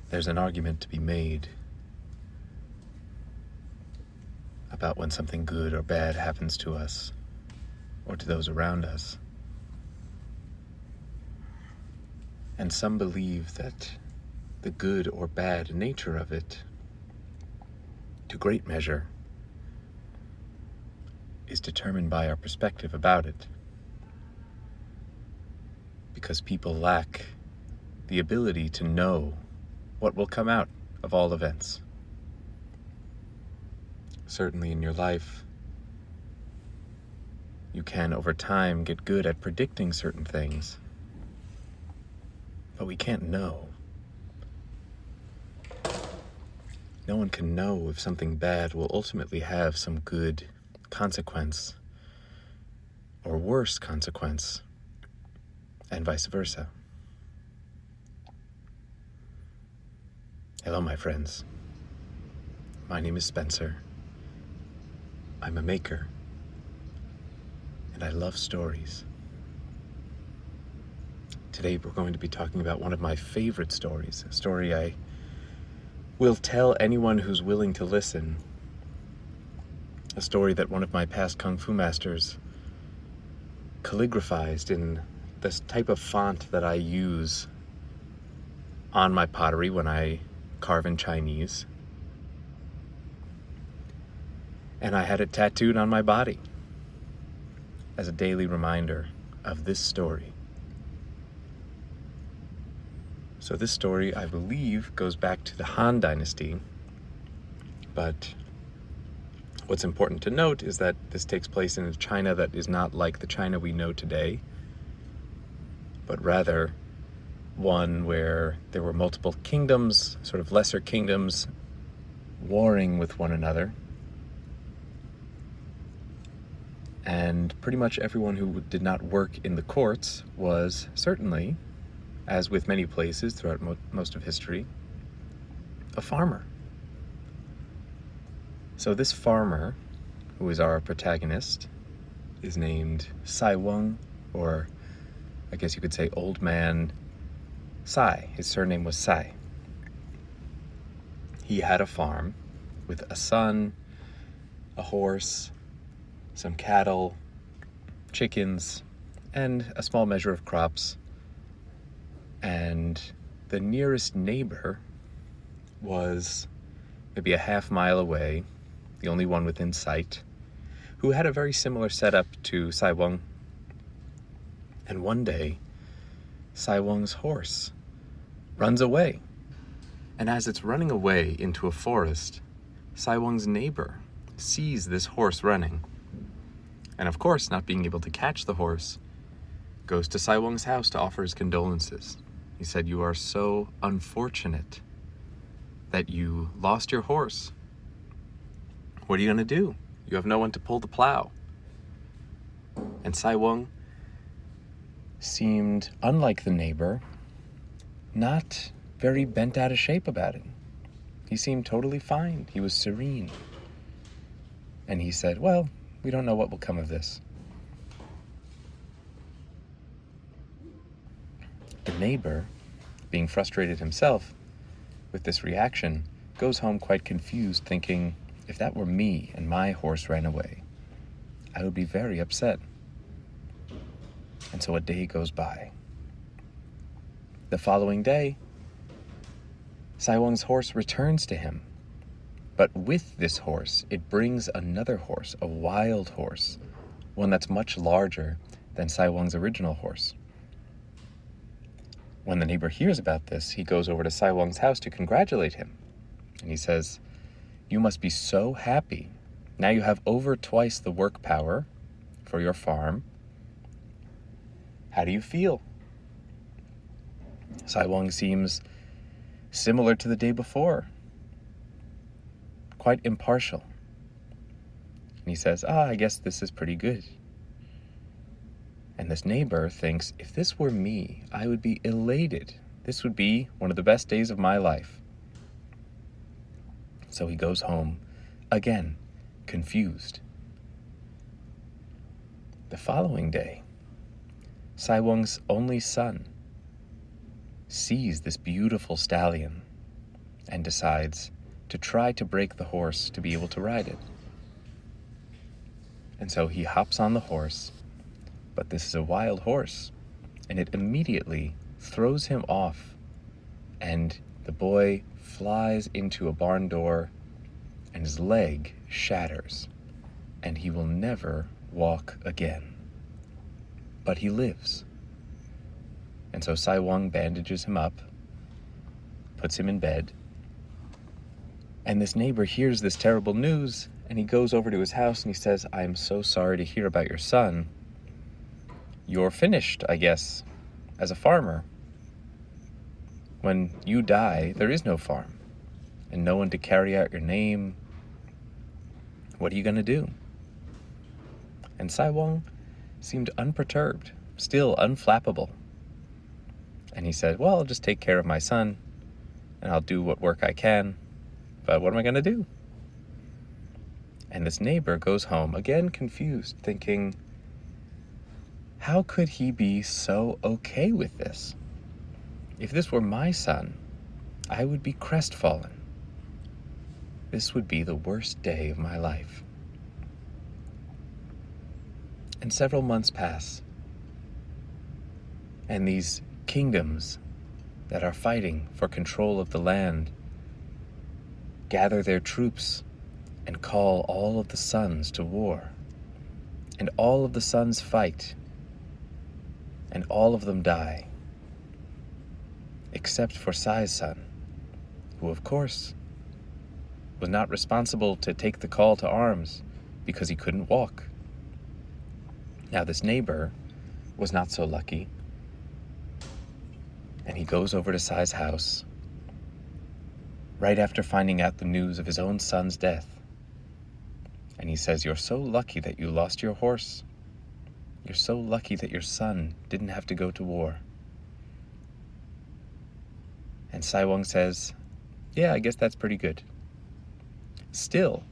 There's an argument to be made about when something good or bad happens to us or to those around us. And some believe that the good or bad nature of it, to great measure, is determined by our perspective about it. Because people lack the ability to know what will come out of all events. Certainly in your life, you can over time get good at predicting certain things, but we can't know. No one can know if something bad will ultimately have some good consequence or worse consequence, and vice versa. Hello, my friends. My name is Spencer. I'm a maker, and I love stories. Today we're going to be talking about one of my favorite stories, a story I will tell anyone who's willing to listen, a story that one of my past Kung Fu masters calligraphized in this type of font that I use on my pottery when I carve in Chinese. And I had it tattooed on my body as a daily reminder of this story. So this story, I believe, goes back to the Han Dynasty, but what's important to note is that this takes place in a China that is not like the China we know today, but rather one where there were multiple kingdoms, sort of lesser kingdoms, warring with one another. And pretty much everyone who did not work in the courts was certainly, as with many places throughout most of history, a farmer. So this farmer, who is our protagonist, is named Sai Weng, or I guess you could say Old Man Sai. His surname was Sai. He had a farm with a son, a horse, some cattle, chickens, and a small measure of crops. And the nearest neighbor was maybe a half mile away, the only one within sight, who had a very similar setup to Sai Weng. And one day, Sai Weng's horse runs away. And as it's running away into a forest, Sai Weng's neighbor sees this horse running. And of course, not being able to catch the horse, goes to Sai Weng's house to offer his condolences. He said, "You are so unfortunate that you lost your horse. What are you going to do? You have no one to pull the plow." And Sai Weng seemed, unlike the neighbor, not very bent out of shape about it. He seemed totally fine. He was serene. And he said, "Well, we don't know what will come of this." The neighbor, being frustrated himself with this reaction, goes home quite confused, thinking, if that were me and my horse ran away, I would be very upset. And so a day goes by. The following day, Sai Weng's horse returns to him. But with this horse, it brings another horse, a wild horse, one that's much larger than Sai Weng's original horse. When the neighbor hears about this, he goes over to Sai Weng's house to congratulate him. And he says, "You must be so happy. Now you have over twice the work power for your farm. How do you feel?" Sai Weng seems similar to the day before, quite impartial. And he says, "I guess this is pretty good." And this neighbor thinks, if this were me, I would be elated. This would be one of the best days of my life. So he goes home, again, confused. The following day, Sai Weng's only son sees this beautiful stallion and decides to try to break the horse to be able to ride it. And so he hops on the horse, but this is a wild horse, and it immediately throws him off, and the boy flies into a barn door, and his leg shatters, and he will never walk again. But he lives. And so Sai Weng bandages him up, puts him in bed, and this neighbor hears this terrible news, and he goes over to his house and he says, "I am so sorry to hear about your son. You're finished, I guess, as a farmer. When you die, there is no farm, and no one to carry out your name. What are you going to do?" And Sai Weng seemed unperturbed, still unflappable. And he said, "Well, I'll just take care of my son, and I'll do what work I can, but what am I going to do?" And this neighbor goes home, again confused, thinking, how could he be so okay with this? If this were my son, I would be crestfallen. This would be the worst day of my life. And several months pass, and these kingdoms that are fighting for control of the land gather their troops and call all of the sons to war. And all of the sons fight, and all of them die, except for Sai's son, who of course was not responsible to take the call to arms because he couldn't walk. Now this neighbor was not so lucky, and he goes over to Sai's house right after finding out the news of his own son's death. And he says, "You're so lucky that you lost your horse. You're so lucky that your son didn't have to go to war." And Sai Weng says, "Yeah, I guess that's pretty good." Still,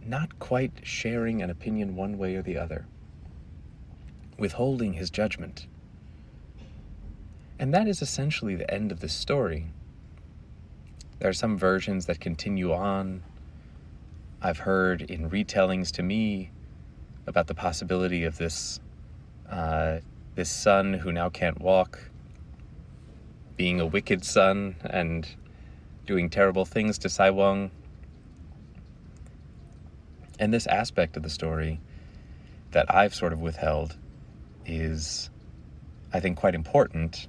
not quite sharing an opinion one way or the other, withholding his judgment. And that is essentially the end of the story. There are some versions that continue on. I've heard in retellings to me about the possibility of this son who now can't walk being a wicked son and doing terrible things to Sai Weng. And this aspect of the story that I've sort of withheld is, I think, quite important,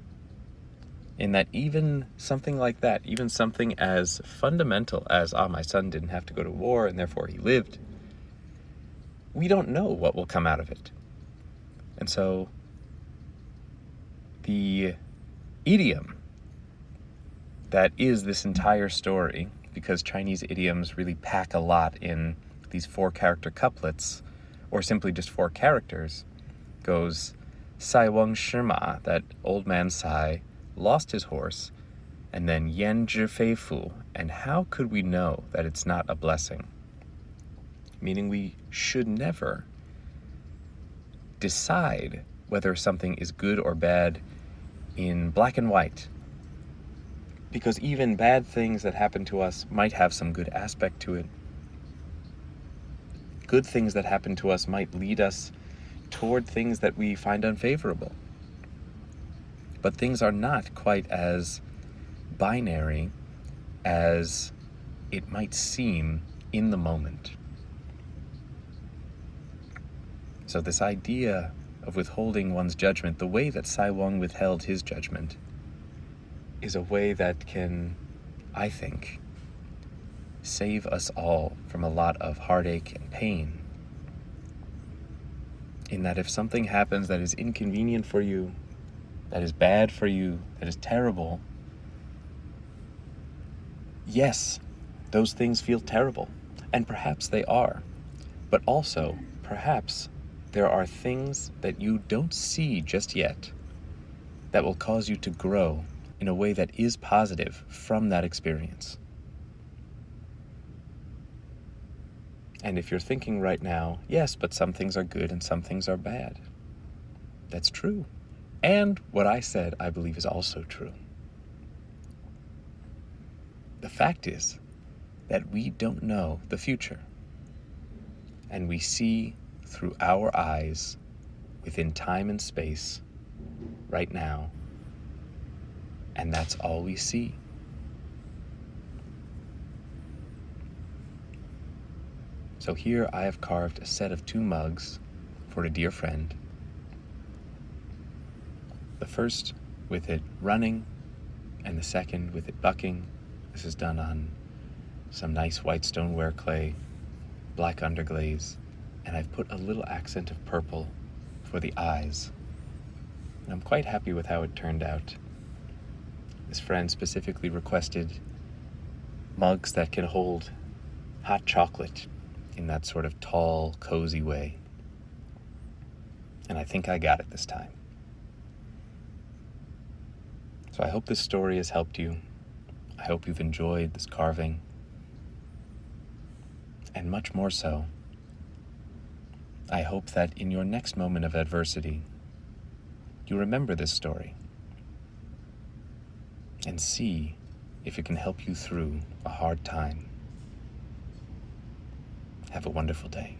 in that even something like that, even something as fundamental as, my son didn't have to go to war and therefore he lived, we don't know what will come out of it. And so the idiom that is this entire story, because Chinese idioms really pack a lot in these 4-character couplets, or simply just 4 characters, goes, "塞翁失马," that old man Sai lost his horse, and then "焉知非福," and how could we know that it's not a blessing? Meaning we should never decide whether something is good or bad in black and white, because even bad things that happen to us might have some good aspect to it. Good things that happen to us might lead us toward things that we find unfavorable. But things are not quite as binary as it might seem in the moment. So this idea of withholding one's judgment, the way that Sai Weng withheld his judgment, is a way that can, I think, save us all from a lot of heartache and pain. In that if something happens that is inconvenient for you, that is bad for you, that is terrible, yes, those things feel terrible, and perhaps they are, but also perhaps there are things that you don't see just yet that will cause you to grow in a way that is positive from that experience. And if you're thinking right now, yes, but some things are good and some things are bad, that's true. And what I said, I believe, is also true. the fact is that we don't know the future, and we see through our eyes within time and space right now, and that's all we see. So here I have carved a set of 2 mugs for a dear friend. The first with it running, and the second with it bucking. This is done on some nice white stoneware clay, black underglaze, and I've put a little accent of purple for the eyes. And I'm quite happy with how it turned out. This friend specifically requested mugs that can hold hot chocolate in that sort of tall, cozy way. And I think I got it this time. So I hope this story has helped you. I hope you've enjoyed this carving. And much more so, I hope that in your next moment of adversity, you remember this story and see if it can help you through a hard time. Have a wonderful day.